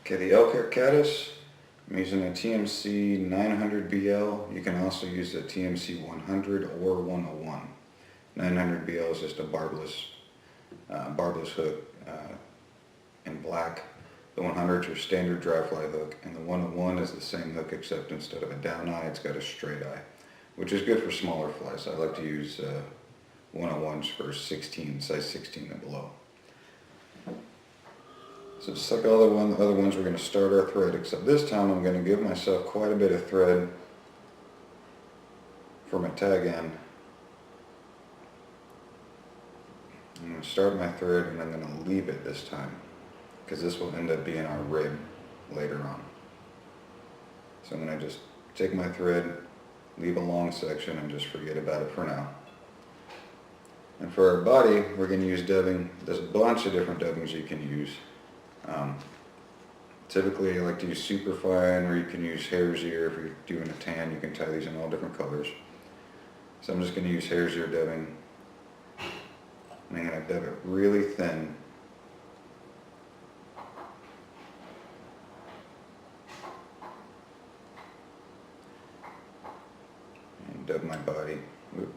Okay, the elk hair caddis, I'm using a TMC 900 BL. You can also use a TMC 100 or 101. 900 BL is just a barbless hook in black. The 100 is your standard dry fly hook, and the 101 is the same hook except instead of a down eye, it's got a straight eye, which is good for smaller flies. I like to use 101s for size 16 and below. So just like all the other ones, we're going to start our thread, except this time I'm going to give myself quite a bit of thread for my tag end. I'm going to start my thread and I'm going to leave it this time, because this will end up being our rib later on. So I'm going to just take my thread, leave a long section, and just forget about it for now. And for our body, we're going to use dubbing. There's a bunch of different dubbings you can use. Typically I like to use superfine, or you can use hare's ear. If you're doing a tan, you can tie these in all different colors. So I'm just going to use hare's ear dubbing. And I'm going to dub it really thin. And dub my body. Oop.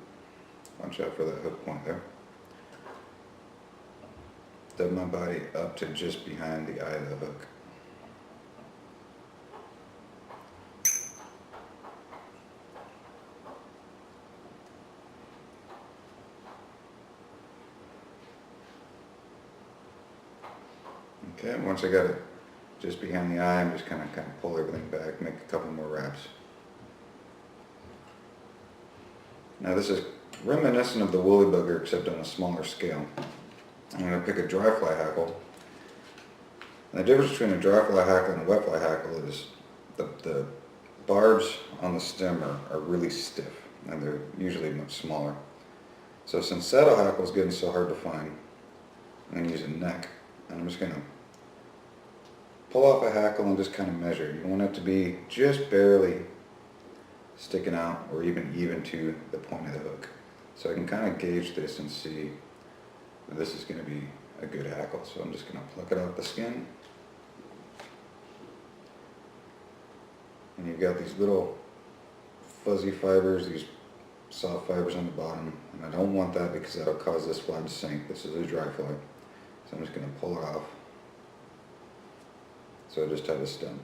Watch out for that hook point there. Dub my body up to just behind the eye of the hook. Okay, once I got it just behind the eye, I'm just kind of pull everything back, make a couple more wraps. Now this is reminiscent of the woolly bugger, except on a smaller scale. I'm going to pick a dry fly hackle. And the difference between a dry fly hackle and a wet fly hackle is the barbs on the stem are really stiff, and they're usually much smaller. So since saddle hackle is getting so hard to find, I'm going to use a neck, and I'm just going to pull off a hackle and just kind of measure. You want it to be just barely sticking out, or even to the point of the hook. So I can kind of gauge this and see that this is going to be a good hackle. So I'm just going to pluck it off the skin. And you've got these little fuzzy fibers, these soft fibers on the bottom, and I don't want that because that'll cause this fly to sink. This is a dry fly. So I'm just going to pull it off. So I just have a stem.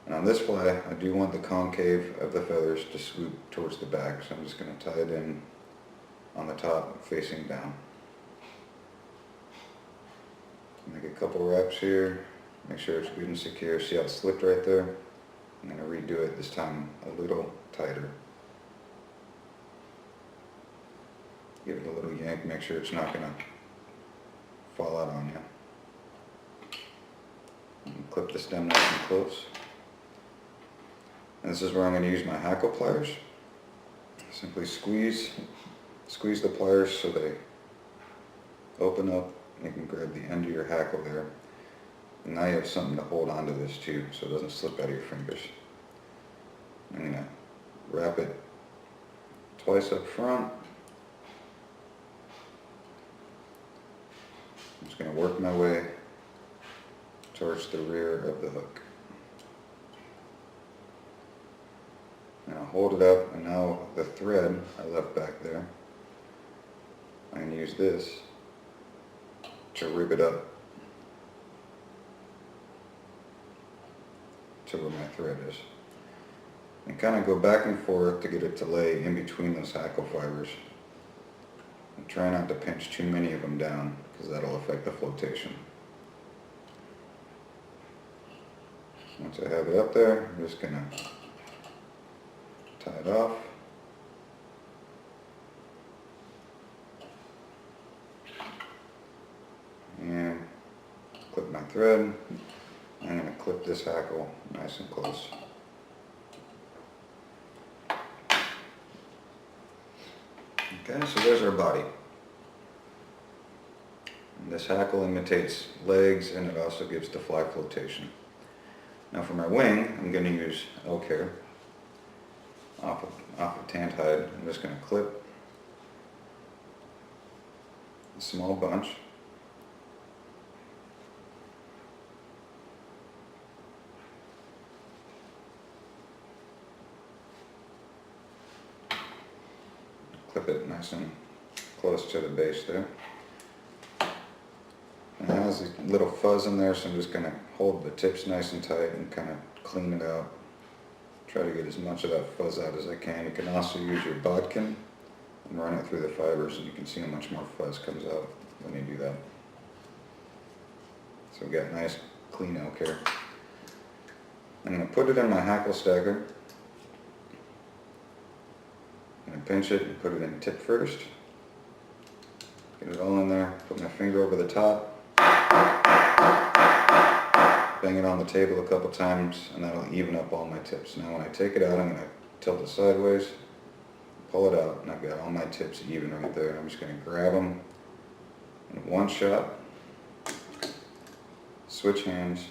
And on this fly, I do want the concave of the feathers to swoop towards the back, so I'm just going to tie it in on the top, facing down. Make a couple wraps here, make sure it's good and secure. See how it slipped right there? I'm going to redo it this time a little tighter. Give it a little yank, make sure it's not going to fall out on you. And clip the stem nice and close. And this is where I'm going to use my hackle pliers. Simply squeeze the pliers so they open up. You can grab the end of your hackle there. And now you have something to hold onto this too, so it doesn't slip out of your fingers. I'm going to wrap it twice up front. I'm just going to work my way towards the rear of the hook. And I'll hold it up, and now the thread I left back there, I'm going to use this to rib it up to where my thread is. And kind of go back and forth to get it to lay in between those hackle fibers. And try not to pinch too many of them down, because that'll affect the flotation. Once I have it up there, I'm just going to tie it off. And clip my thread. I'm going to clip this hackle nice and close. Okay, so there's our body. And this hackle imitates legs, and it also gives the fly flotation. Now for my wing, I'm going to use elk hair off of tanned hide. I'm just going to clip a small bunch. clip it nice and close to the base there. And it has a little fuzz in there, so I'm just going to hold the tips nice and tight and kind of clean it out. Try to get as much of that fuzz out as I can. You can also use your bodkin and run it through the fibers, and you can see how much more fuzz comes out when you do that. So we've got nice clean elk hair. I'm going to put it in my hackle stacker. I'm going to pinch it and put it in tip first. Get it all in there, put my finger over the top, bang it on the table a couple times, and that'll even up all my tips. Now when I take it out, I'm going to tilt it sideways, pull it out, and I've got all my tips even right there. I'm just going to grab them in one shot, switch hands,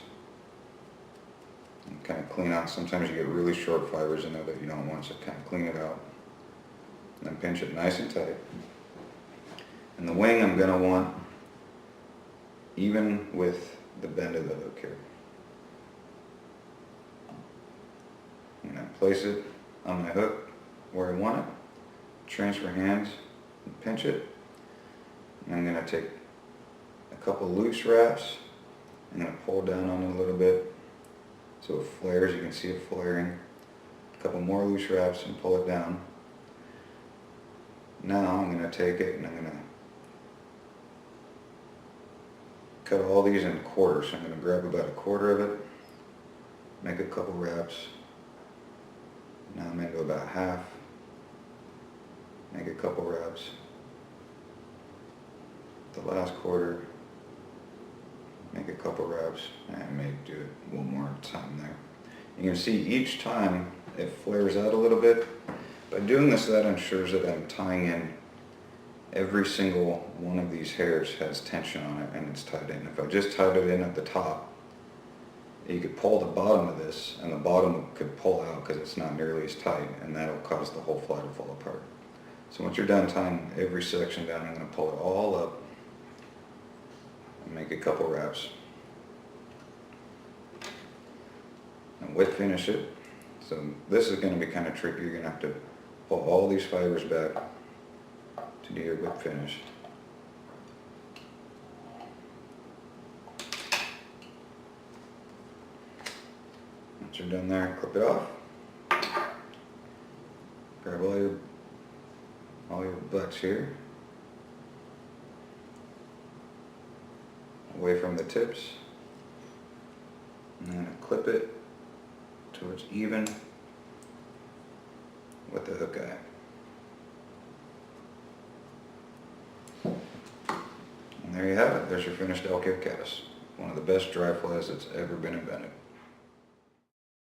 and kind of clean out. Sometimes you get really short fibers in there that you don't want, so kind of clean it out. And then pinch it nice and tight. And the wing I'm going to want even with the bend of the hook here. I'm going to place it on my hook where I want it, transfer hands, and pinch it. And I'm going to take a couple loose wraps. I'm going to pull down on it a little bit so it flares. You can see it flaring. A couple more loose wraps and pull it down. Now I'm going to take it and I'm going to cut all these in quarters. So I'm going to grab about a quarter of it, make a couple wraps. Now I'm going to go about half, make a couple wraps. The last quarter, make a couple wraps, and maybe do it one more time there. You can see each time it flares out a little bit. By doing this, that ensures that I'm tying in every single one of these hairs has tension on it and it's tied in. If I just tied it in at the top, you could pull the bottom of this and the bottom could pull out because it's not nearly as tight, and that'll cause the whole fly to fall apart. So once you're done tying every section down, I'm going to pull it all up and make a couple wraps. And wet finish it. So this is going to be kind of tricky. You're going to have to pull all these fibers back to do your whip finish. Once you're done there, clip it off. Grab all your butts here, away from the tips, and then clip it towards even with the hook eye. And there you have it. There's your finished elk hair caddis. One of the best dry flies that's ever been invented.